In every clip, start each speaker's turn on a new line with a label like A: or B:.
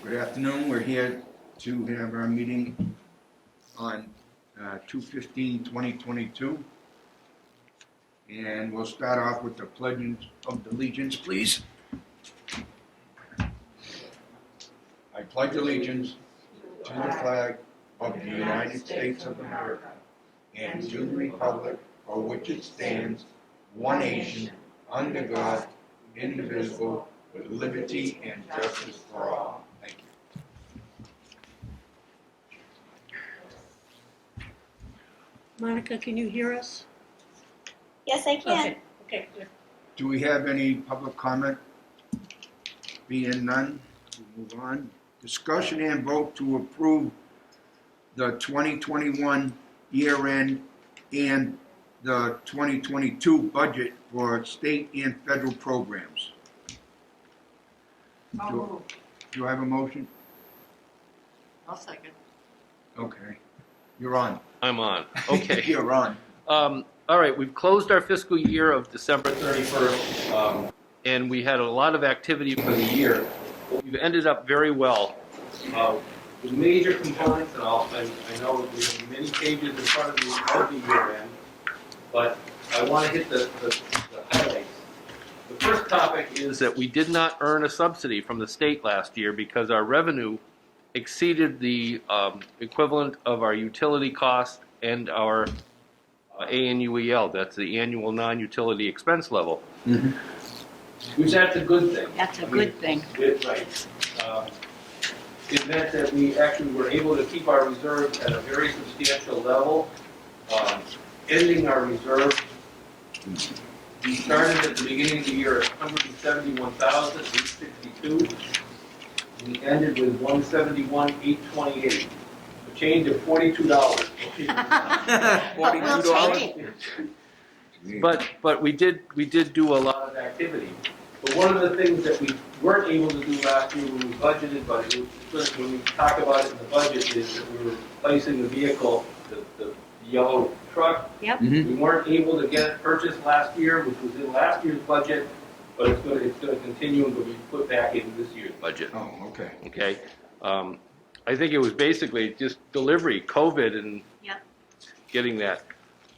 A: Good afternoon. We're here to have our meeting on 2/15/2022. And we'll start off with the pledge of allegiance, please. I pledge allegiance to the flag of the United States of America and to the republic for which it stands, one nation, under God, indivisible, with liberty and justice for all. Thank you.
B: Monica, can you hear us?
C: Yes, I can.
B: Okay, good.
A: Do we have any public comment? Being none, we'll move on. Discussion and vote to approve the 2021 year-end and the 2022 budget for state and federal programs. Do I have a motion?
B: I'll second.
A: Okay. You're on.
D: I'm on. Okay.
A: You're on.
D: All right, we've closed our fiscal year of December 31st, and we had a lot of activity for the year. We've ended up very well. The major components, and I know there's many pages in front of me of the year end, but I want to hit the highlights. The first topic is that we did not earn a subsidy from the state last year because our revenue exceeded the equivalent of our utility cost and our ANUEL, that's the annual non-utility expense level.
A: Mm-hmm.
D: Which that's a good thing.
B: That's a good thing.
D: Right. It meant that we actually were able to keep our reserves at a very substantial level, ending our reserve. We started at the beginning of the year at 171,862. We ended with 171,828. A change of $42.
A: $42.
D: But we did do a lot of activity. But one of the things that we weren't able to do last year when we budgeted, but when we talk about it in the budget, is that we were replacing the vehicle, the yellow truck.
B: Yep.
A: Mm-hmm.
D: We weren't able to get it purchased last year, which was in last year's budget, but it's going to continue and be put back into this year's budget.
A: Oh, okay.
D: Okay. I think it was basically just delivery, COVID, and
B: Yep.
D: getting that.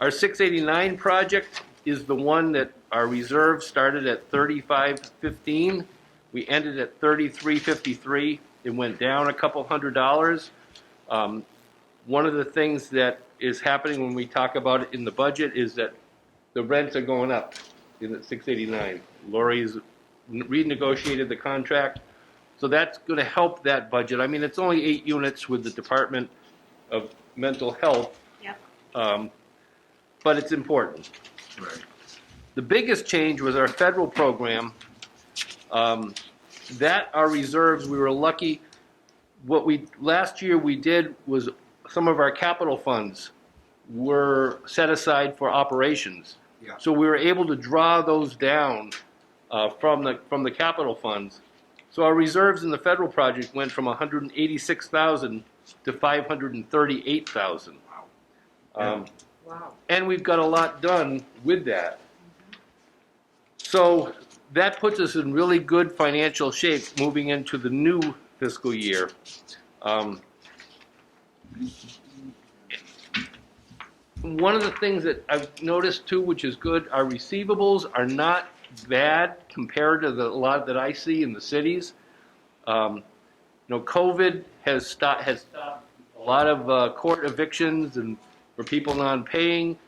D: Our 689 project is the one that our reserve started at 3515. We ended at 3353. It went down a couple $100. One of the things that is happening when we talk about it in the budget is that the rents are going up in the 689. Lori's renegotiated the contract, so that's going to help that budget. I mean, it's only 8 units with the Department of Mental Health,
B: Yep.
D: but it's important.
A: Right.
D: The biggest change was our federal program. That our reserves, we were lucky. Last year we did was some of our capital funds were set aside for operations.
A: Yeah.
D: So we were able to draw those down from the capital funds. So our reserves in the federal project went from 186,000 to 538,000.
A: Wow.
B: Wow.
D: And we've got a lot done with that. So that puts us in really good financial shape moving into the new fiscal year. One of the things that I've noticed too, which is good, our receivables are not bad compared to a lot that I see in the cities. COVID has stopped a lot of court evictions and for people non-paying.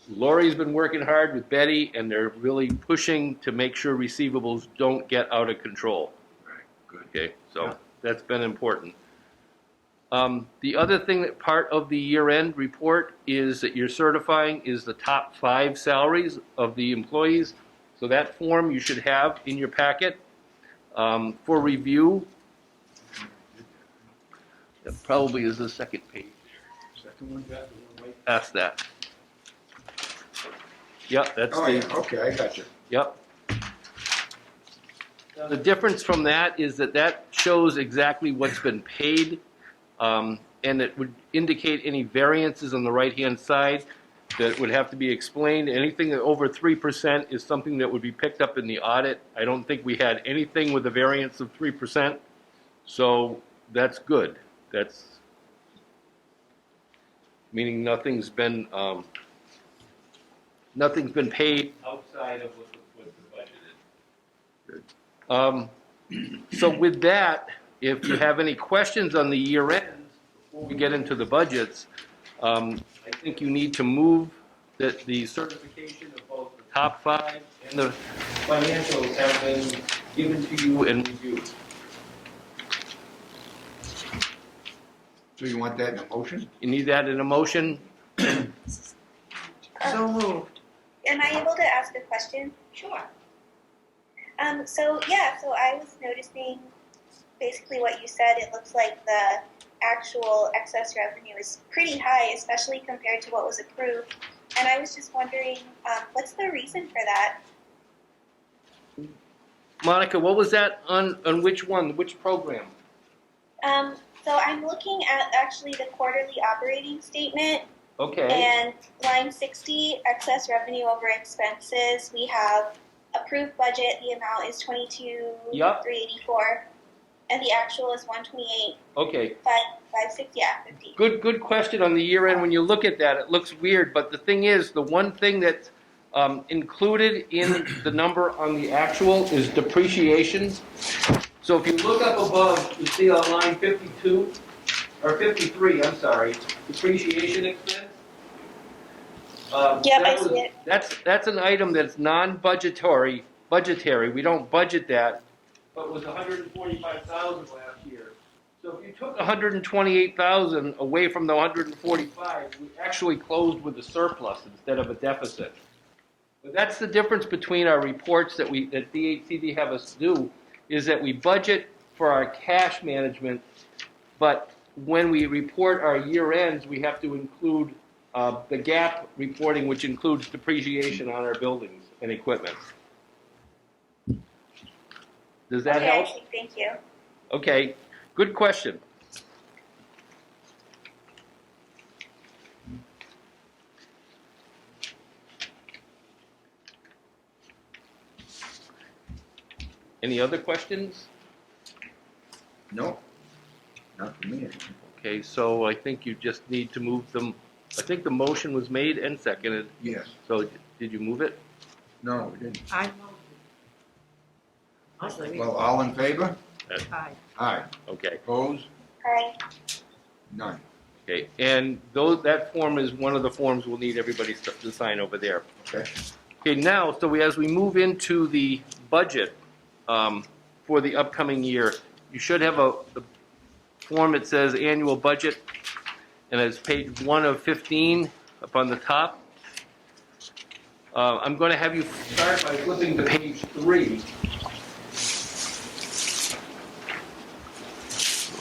D: Lori's been working hard with Betty, and they're really pushing to make sure receivables don't get out of control.
A: Right. Good.
D: Okay, so
A: Yeah.
D: that's been important. The other thing that part of the year-end report is that you're certifying is the top 5 salaries of the employees. So that form you should have in your packet for review. That probably is the second page.
A: Second one?
D: Right past that. Yep, that's
A: Oh,
D: the.
A: yeah. Okay, I got you.
D: Yep. The difference from that is that shows exactly what's been paid, and it would indicate any variances on the right-hand side that would have to be explained. Anything that over 3% is something that would be picked up in the audit. I don't think we had anything with a variance of 3%. So that's good. That's meaning nothing's been paid outside of what the budget is. So with that, if you have any questions on the year ends before we get into the budgets, I think you need to move that the certification of both the top five and the financials have been given to you and reviewed.
A: So you want that in a motion?
D: You need that in a motion?
B: So moved.
C: Am I able to ask a question?
B: Sure.
C: So I was noticing basically what you said. It looks like the actual excess revenue is pretty high, especially compared to what was approved. And I was just wondering, what's the reason for that?
D: Monica, what was that on which one, which program?
C: So I'm looking at actually the quarterly operating statement,
D: Okay,
C: and line 60, excess revenue over expenses. We have approved budget. The amount is
D: Yep.
C: $22,384, and the actual is 128.
D: okay.
C: 556, yeah, 50.
D: Good question on the year end. When you look at that, it looks weird, but the thing is, the one thing that's included in the number on the actual is depreciation. So if you look up above, you see on line 52, or 53, I'm sorry, depreciation expense.
C: Yep, I see it.
D: That's an item that's non-budgetary, we don't budget that, but was 145,000 last year. So if you took 128,000 away from the 145, we actually closed with a surplus instead of a deficit. But that's the difference between our reports that DHCD have us do, is that we budget for our cash management, but when we report our year ends, we have to include the GAAP reporting, which includes depreciation on our buildings and equipment. Does that
C: Okay,
D: help?
C: I see. Thank you.
D: Okay, good question. Any other questions?
A: No, not for me.
D: Okay, so I think you just need to move them. I think the motion was made and seconded.
A: Yes.
D: So did you move it?
A: No, we didn't.
B: I moved it.
A: Well, all in favor?
B: Aye.
A: Aye.
D: Okay,
A: Opposed?
C: Aye.
A: None.
D: okay. And that form is one of the forms we'll need everybody to sign over there.
A: Okay.
D: Okay, now, so as we move into the budget for the upcoming year, you should have a form that says annual budget, and it's page 1 of 15 up on the top. I'm going to have you start by flipping to page 3.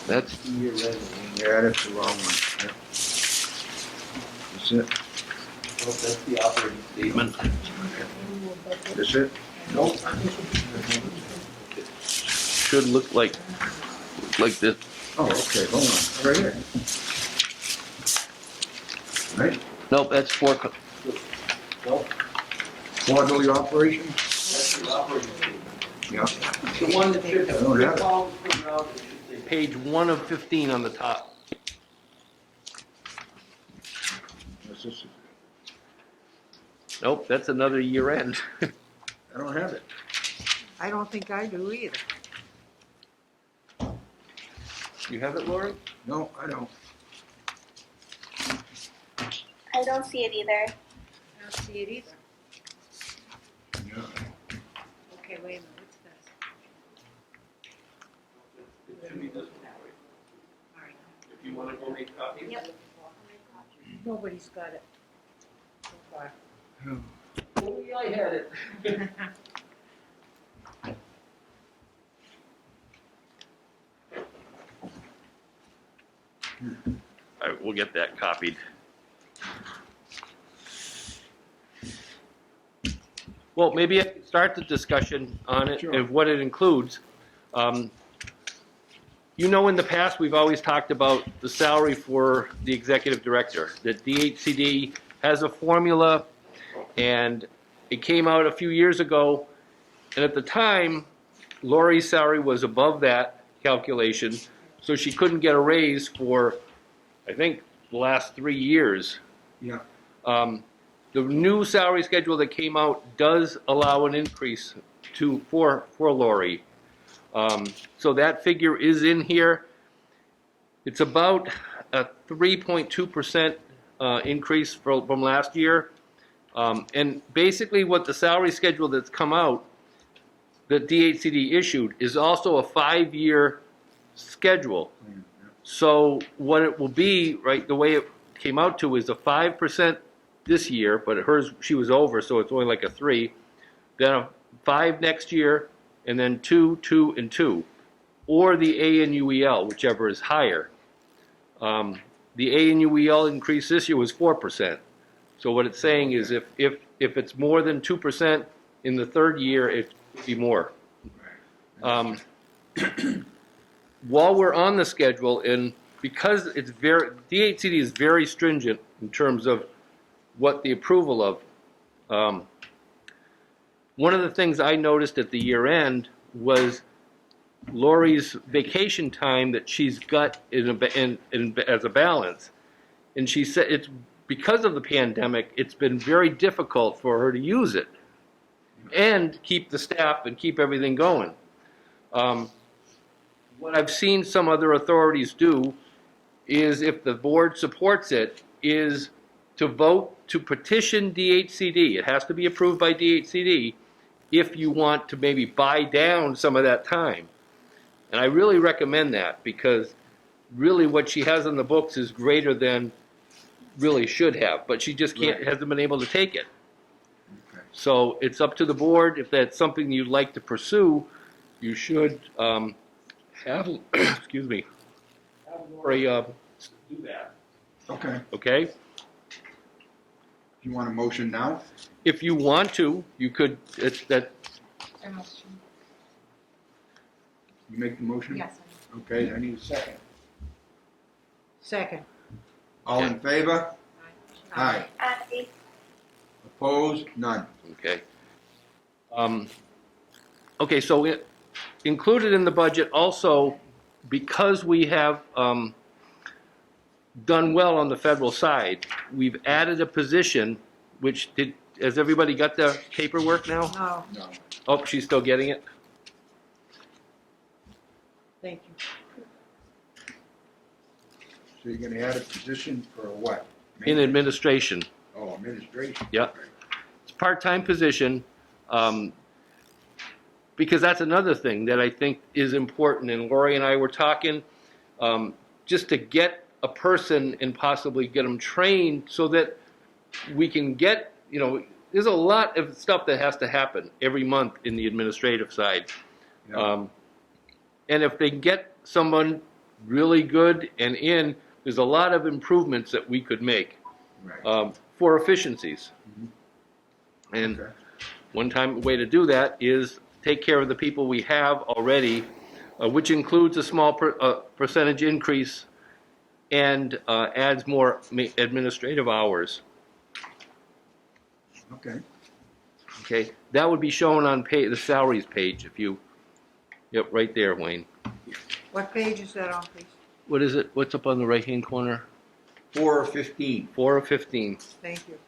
D: That's the year end.
A: Yeah, that's the wrong one. Yeah. That's it.
D: Oh, that's the operating statement.
A: That's it?
D: Nope. Should look like this.
A: Oh, okay, hold on. Right here. Right?
D: Nope, that's nope,
A: Quarterly operation?
D: that's the operating statement.
A: Yeah.
D: The one that should have
A: I don't have it.
D: columns put out, it should say page 1 of 15 on the top.
A: What's this?
D: Nope, that's another year end.
A: I don't have it.
B: I don't think I do either.
D: You have it, Lori?
A: No, I don't.
C: I don't see it either.
B: I don't see it either.
A: Yeah.
B: Okay, wait a minute, what's this?
D: It should be this one, Lori.
B: All right.
D: If you want to go make copies.
B: Yep. Nobody's got it so far.
D: Oh, yeah, I had it. All right, we'll get that copied. Well, maybe I can start the discussion on it
A: Sure.
D: and what it includes. You know, in the past, we've always talked about the salary for the executive director. That DHCD has a formula, and it came out a few years ago, and at the time, Lori's salary was above that, calculation, so she couldn't get a raise for, I think, the last 3 years.
A: Yeah,
D: The new salary schedule that came out does allow an increase for Lori. So that figure is in here. It's about a 3.2% increase from last year. And basically what the salary schedule that's come out, that DHCD issued, is also a 5-year schedule. So what it will be, right, the way it came out to is a 5% this year, but hers, she was over, so it's only like a 3. Then a 5 next year, and then 2, 2, and 2. Or the ANUEL, whichever is higher. The ANUEL increase this year was 4%. So what it's saying is if it's more than 2% in the 3rd year, it would be more. While we're on the schedule, and because it's DHCD is very stringent in terms of what the approval of. One of the things I noticed at the year end was Lori's vacation time that she's got as a balance. And she said it's because of the pandemic, it's been very difficult for her to use it and keep the staff and keep everything going. What I've seen some other authorities do is, if the board supports it, is to vote to petition DHCD. It has to be approved by DHCD if you want to maybe buy down some of that time. And I really recommend that, because really what she has on the books is greater than really should have, but she just hasn't been able to take it.
A: okay.
D: So it's up to the board. If that's something you'd like to pursue, you should have, excuse me, have Lori do that.
A: Okay.
D: Okay?
A: You want a motion now?
D: If you want to, you could.
A: You make the motion?
B: Yes.
A: Okay, I need a second.
B: Second.
A: All in favor? Aye. Opposed? None.
D: Okay. Okay, so included in the budget also, because we have done well on the federal side, we've added a position, which has everybody got the paperwork now?
B: No,
A: No.
D: Oh, she's still getting it?
B: thank you.
A: So you're gonna add a position for what?
D: In administration.
A: Oh, administration.
D: Yeah.
A: Okay.
D: It's a part-time position, because that's another thing that I think is important, and Lori and I were talking, just to get a person and possibly get them trained so that we can get, there's a lot of stuff that has to happen every month in the administrative side.
A: Yeah.
D: And if they get someone really good and there's a lot of improvements that we could make
A: Right.
D: for efficiencies. And
A: Okay.
D: one way to do that is take care of the people we have already, which includes a small percentage increase and adds more administrative hours.
A: Okay.
D: Okay, that would be shown on the salaries page yep, right there, Wayne.
B: What page is that on, please?
D: What is it? What's up on the right-hand corner?
A: 4 of 15.
D: 4 of 15.
B: Thank you.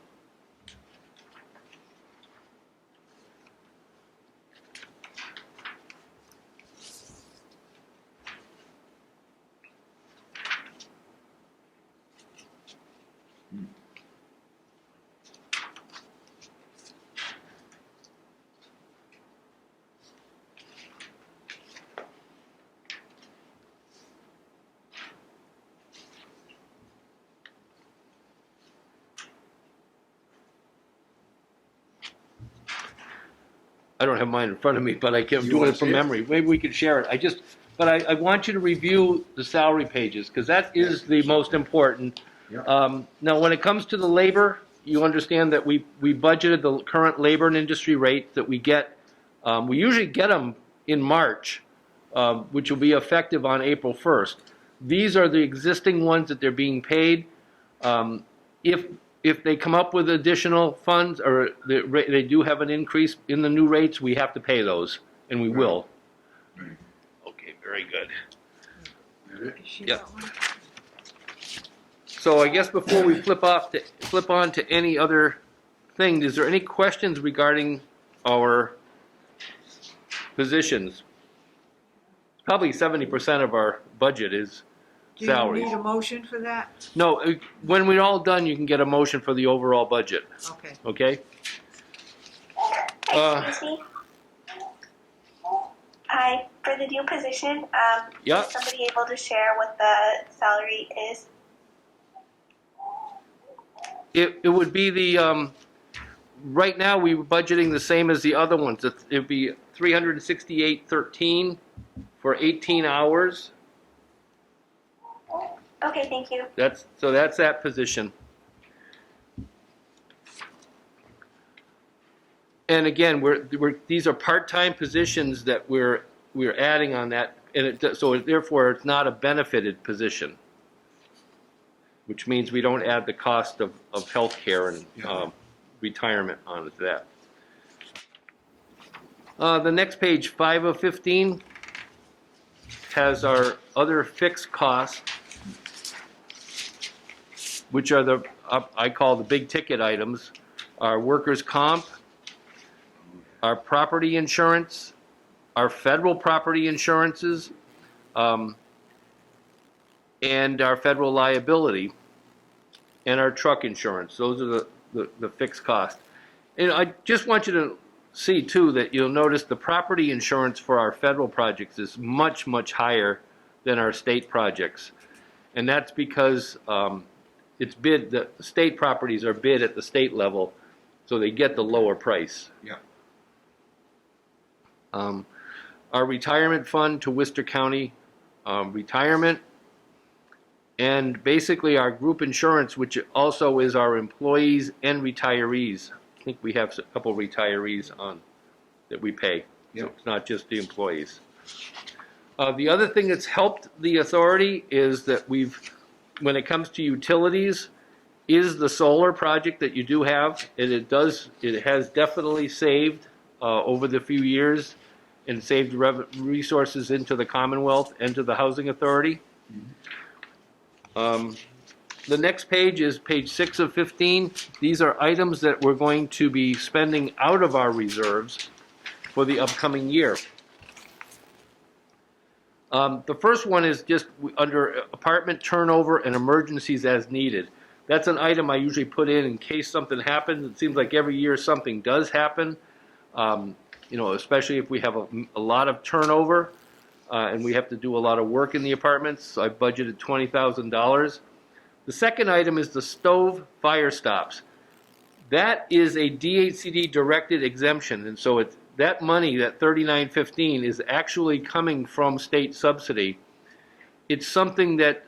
D: I don't have mine in front of me, but I'm
A: You
D: doing
A: wanna
D: it from
A: see it?
D: memory. Maybe we could share it. But I want you to review the salary pages, because that is the most important.
A: Yeah.
D: Now, when it comes to the labor, you understand that we budgeted the current labor and industry rate that we get. We usually get them in March, which will be effective on April 1st. These are the existing ones that they're being paid. If they come up with additional funds, or they do have an increase in the new rates, we have to pay those, and we will.
A: Right.
D: Okay, very good.
A: That it?
B: She
D: Yep.
B: got one?
D: So I guess before we flip on to any other thing, is there any questions regarding our positions? Probably 70% of our budget is
B: Do you
D: salaries.
B: need a motion for that?
D: No, when we're all done, you can get a motion for the overall budget,
B: Okay.
D: okay?
C: Excuse me. Hi, for the new position,
D: Yeah.
C: is somebody able to share what the salary is?
D: It would be the, right now, we were budgeting the same as the other ones. It'd be $368.13 for 18 hours.
C: Okay, thank you.
D: That's that position. And again, these are part-time positions that we're adding on that, and therefore it's not a benefited position, which means we don't add the cost of health care and retirement onto that. The next page, 5 of 15, has our other fixed costs, which are I call the big ticket items, our workers' comp, our property insurance, our federal property insurances, and our federal liability, and our truck insurance. Those are the fixed costs. And I just want you to see, too, that you'll notice the property insurance for our federal projects is much, much higher than our state projects. And that's because the state properties are bid at the state level, so they get the lower price.
A: Yeah.
D: Our retirement fund to Worcester County retirement, and basically our group insurance, which also is our employees and retirees. I think we have a couple retirees on that we pay.
A: Yeah.
D: So it's not just the employees. The other thing that's helped the authority is that when it comes to utilities, is the solar project that you do have, and it has definitely saved over the few years and saved resources into the Commonwealth and to the Housing Authority. The next page is page 6 of 15. These are items that we're going to be spending out of our reserves for the upcoming year. The first one is just under apartment turnover and emergencies as needed. That's an item I usually put in case something happens. It seems like every year something does happen, especially if we have a lot of turnover and we have to do a lot of work in the apartments. So I budgeted $20,000. The second item is the stove fire stops. That is a Dhcd directed exemption, and so that money, that $39.15, is actually coming from state subsidy. It's something that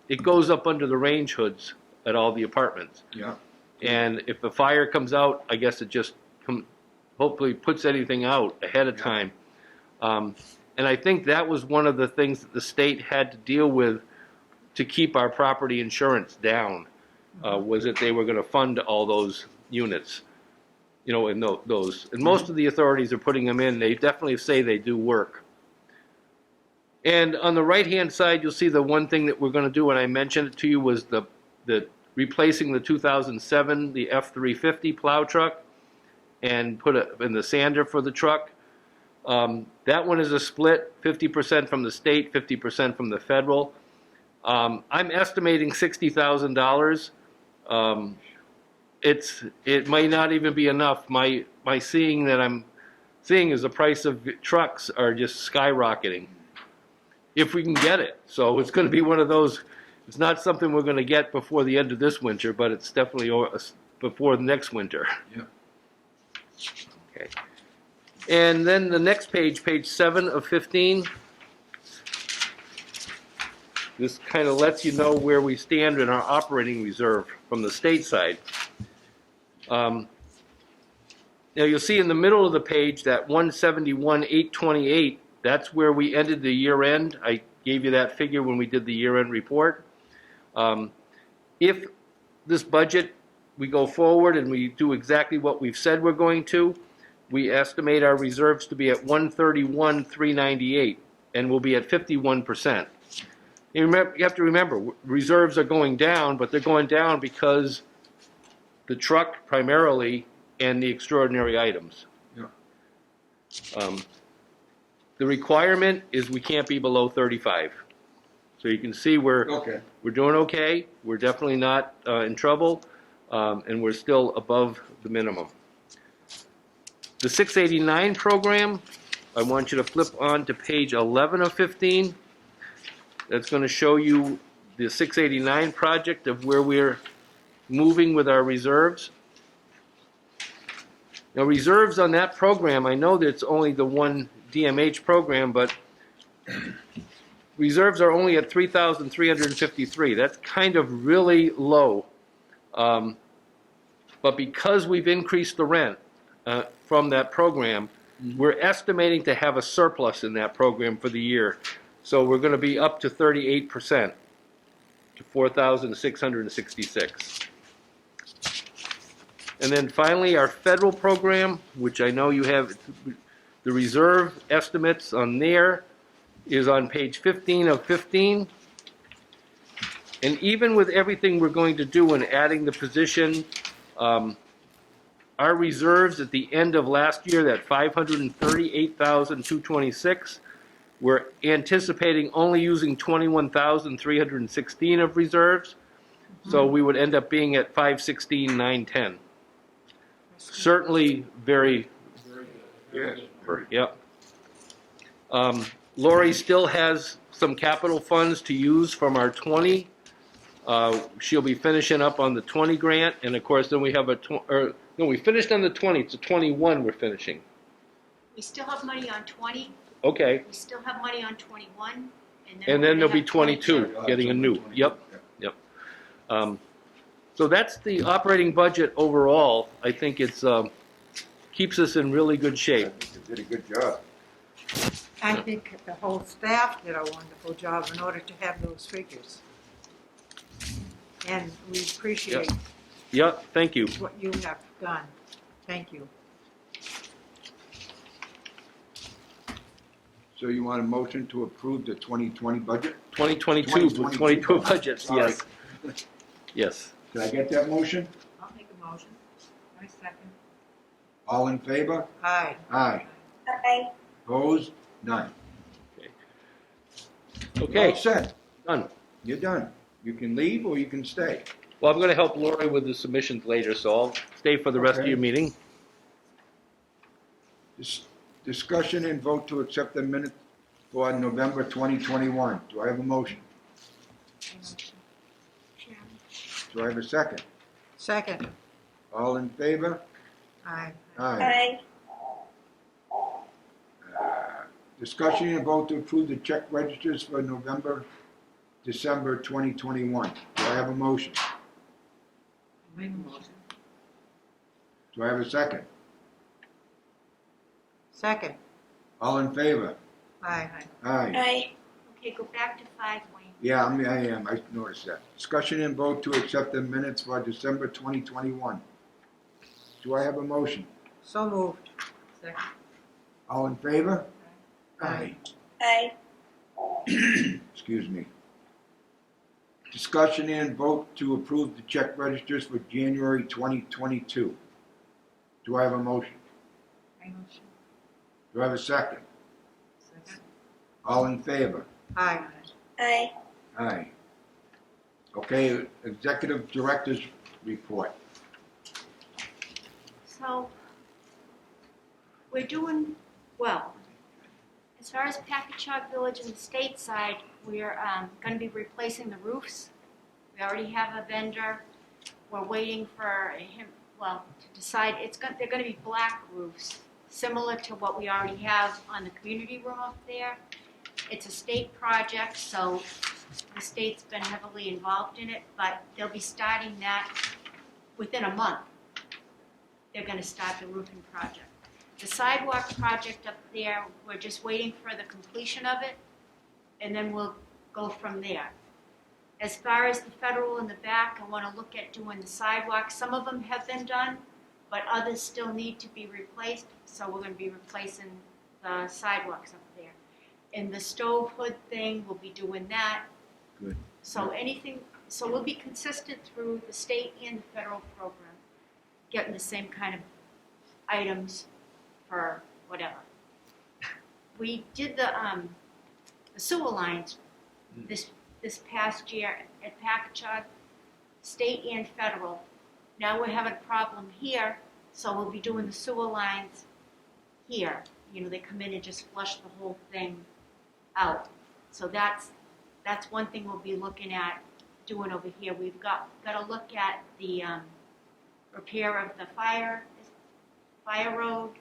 D: it goes up under the range hoods at all the apartments.
A: Yeah.
D: And if the fire comes out, I guess it just hopefully puts anything out ahead of time. And I think that was one of the things that the state had to deal with to keep our property insurance down, was that they were going to fund all those units, and those. And most of the authorities are putting them in. They definitely say they do work. And on the right-hand side, you'll see the one thing that we're going to do, and I mentioned it to you, was the replacing the 2007, the F-350 plow truck, and put in the sander for the truck. That one is a split, 50% from the state, 50% from the federal. I'm estimating $60,000. It might not even be enough. My seeing that I'm seeing is the price of trucks are just skyrocketing, if we can get it. So it's going to be one of those. It's not something we're going to get before the end of this winter, but it's definitely before the next winter.
A: Yeah.
D: Okay. And then the next page, page 7 of 15. This kind of lets you know where we stand in our operating reserve from the state side. Now you'll see in the middle of the page that 171,828, that's where we ended the year end. I gave you that figure when we did the year end report. If this budget, we go forward and we do exactly what we've said we're going to, we estimate our reserves to be at 131,398. and we'll be at 51%. You have to remember, reserves are going down, but they're going down because the truck primarily and the extraordinary items.
A: Yeah.
D: The requirement is we can't be below 35. So you can see we're doing okay. We're definitely not in trouble, and we're still above the minimum. The 689 program, I want you to flip on to page 11 of 15. That's going to show you the 689 project of where we're moving with our reserves. Now, reserves on that program, I know that it's only the one DMH program, but reserves are only at 3,353. That's kind of really low. But because we've increased the rent from that program, we're estimating to have a surplus in that program for the year. So we're going to be up to 38%, to 4,666. And then finally, our federal program, which I know you have, the reserve estimates on there is on page 15 of 15. And even with everything we're going to do in adding the position, our reserves at the end of last year, that 538,226, we're anticipating only using 21,316 of reserves. So we would end up being at 516,910. Certainly very, yep. Lori still has some capital funds to use from our 20. She'll be finishing up on the 20 grant, and of course then we have no, we finished on the 20, it's the 21 we're finishing.
B: We still have money on 20,
D: Okay,
B: we still have money on 21,
D: and then there'll be
B: have
D: 22, getting a new, yep. So that's the operating budget overall. I think it's keeps us in really good shape.
A: I think you did a good job.
E: I think the whole staff did a wonderful job in order to have those figures. And we appreciate
D: Yep, thank you.
E: what you have done. Thank you.
A: So you want a motion to approve the 2020 budget?
D: 2022 budgets,
A: Sorry.
D: yes. Yes.
A: Did I get that motion?
E: I'll make a motion. I second.
A: All in favor?
E: Aye.
A: Aye.
C: Aye.
A: Opposed? None. You're
D: Okay,
A: all set.
D: done.
A: You're done. You can leave or you can stay.
D: Well, I'm going to help Lori with the submissions later, so I'll stay for the rest of
A: Okay.
D: your meeting.
A: Discussion and vote to accept the minutes for November 2021. Do I have a motion? Do I have a second?
E: Second.
A: All in favor?
E: Aye.
A: Aye. Discussion and vote to approve the check registers for November, December 2021. Do I have a motion?
E: Make a motion.
A: Do I have a second?
E: Second.
A: All in favor?
E: Aye.
A: Aye.
C: Aye.
B: Okay, go back to 5, Wayne.
A: Yeah, I am. I noticed that. Discussion and vote to accept the minutes for December 2021. Do I have a motion?
E: So moved. Second.
A: All in favor?
E: Aye.
C: Aye.
A: Excuse me. Discussion and vote to approve the check registers for January 2022. Do I have a motion?
E: Motion.
A: Do I have a second?
E: Second.
A: All in favor?
E: Aye.
C: Aye.
A: Aye. Okay, Executive Director's report.
B: So, we're doing well. As far as Packagug Village and the state side, we're going to be replacing the roofs. We already have a vendor. We're waiting for him, to decide. They're going to be black roofs, similar to what we already have on the community room up there. It's a state project, so the state's been heavily involved in it, but they'll be starting that within a month. They're going to start the roofing project. The sidewalk project up there, we're just waiting for the completion of it, and then we'll go from there. As far as the federal in the back, I want to look at doing the sidewalks. Some of them have been done, but others still need to be replaced, so we're going to be replacing the sidewalks up there. And the stove hood thing, we'll be doing that.
A: Good.
B: So we'll be consistent through the state and the federal program, getting the same kind of items for whatever. We did the sewer lines this past year at Packagug, state and federal. Now we're having a problem here, so we'll be doing the sewer lines here. You know, they come in and just flush the whole thing out. So that's one thing we'll be looking at doing over here. We've got to look at the repair of the fire road.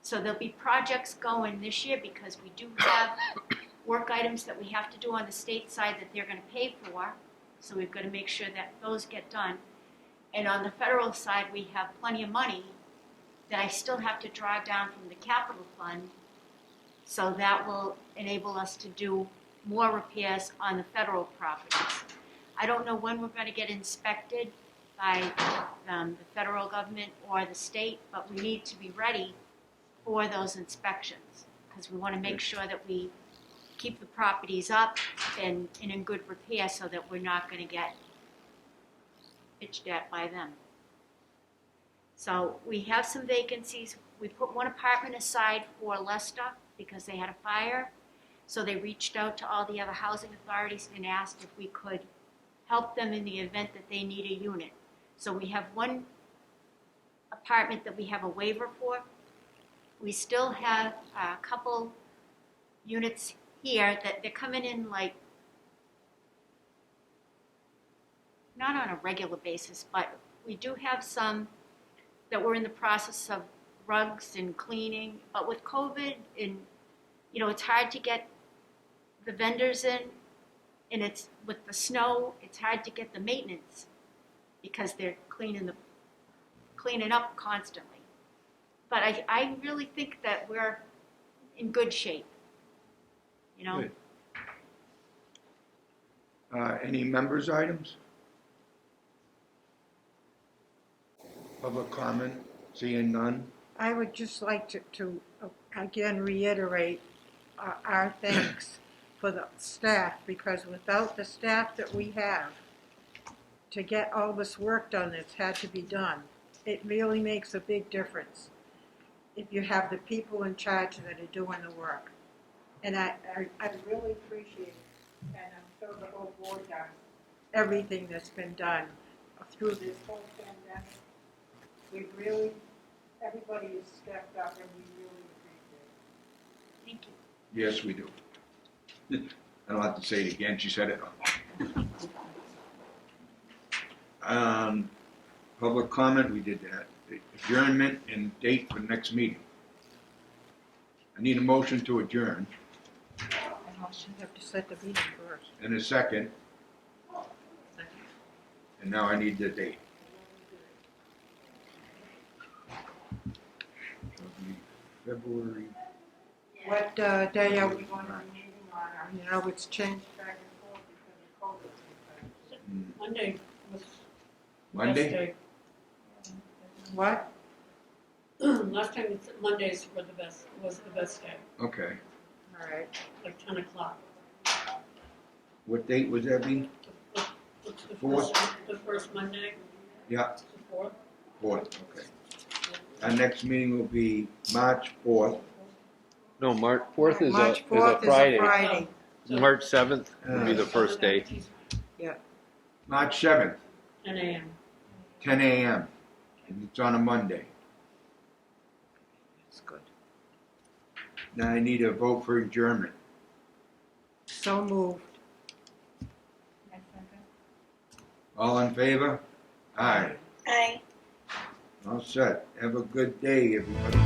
B: So there'll be projects going this year because we do have work items that we have to do on the state side that they're going to pay for. So we've got to make sure that those get done. And on the federal side, we have plenty of money that I still have to draw down from the capital fund. So that will enable us to do more repairs on the federal properties. I don't know when we're going to get inspected by the federal government or the state, but we need to be ready for those inspections because we want to make sure that we keep the properties up and in good repair so that we're not going to get pitched at by them. So we have some vacancies. We put one apartment aside for Leicester because they had a fire. So they reached out to all the other housing authorities and asked if we could help them in the event that they need a unit. So we have one apartment that we have a waiver for. We still have a couple units here that they're coming in like, not on a regular basis, but we do have some that we're in the process of rugs and cleaning. But with COVID and, you know, it's hard to get the vendors in, and it's with the snow, it's hard to get the maintenance because they're cleaning up constantly. But I really think that we're in good shape, you know.
A: Good. Any members' items? Public comment? Seeing none?
E: I would just like to again reiterate our thanks for the staff, because without the staff that we have to get all this work done that's had to be done, it really makes a big difference if you have the people in charge that are doing the work. And I really appreciate, and I'm sure the whole board does, everything that's been done through this whole pandemic. Everybody has stepped up, and we really appreciate it.
B: Thank you.
A: Yes, we do. I don't have to say it again, she said it. Public comment, we did that. Adjournment and date for next meeting. I need a motion to adjourn.
E: You have to set the meeting first.
A: And a second. And now I need the date. February.
E: What day are we going to be meeting on? You know, it's changed back and forth because of COVID.
F: Monday was
A: Monday?
F: best day.
E: What?
F: Last time Mondays were was the best day,
A: Okay.
E: All right.
F: like 10 o'clock.
A: What date was that be?
F: What's the
A: Fourth.
F: the first Monday?
A: Yeah,
F: The 4th?
A: 4th, okay. Our next meeting will be March 4th.
D: No, March 4th is
E: March
D: a
E: 4th
D: Friday.
E: is a Friday.
F: So
D: March 7th will be the first day.
A: March 7th,
F: 10 a.m.
A: 10 a.m. And it's on a Monday.
E: That's good.
A: Now I need a vote for adjournment.
E: So moved.
A: All in favor? Aye.
C: Aye.
A: All set. Have a good day, everybody.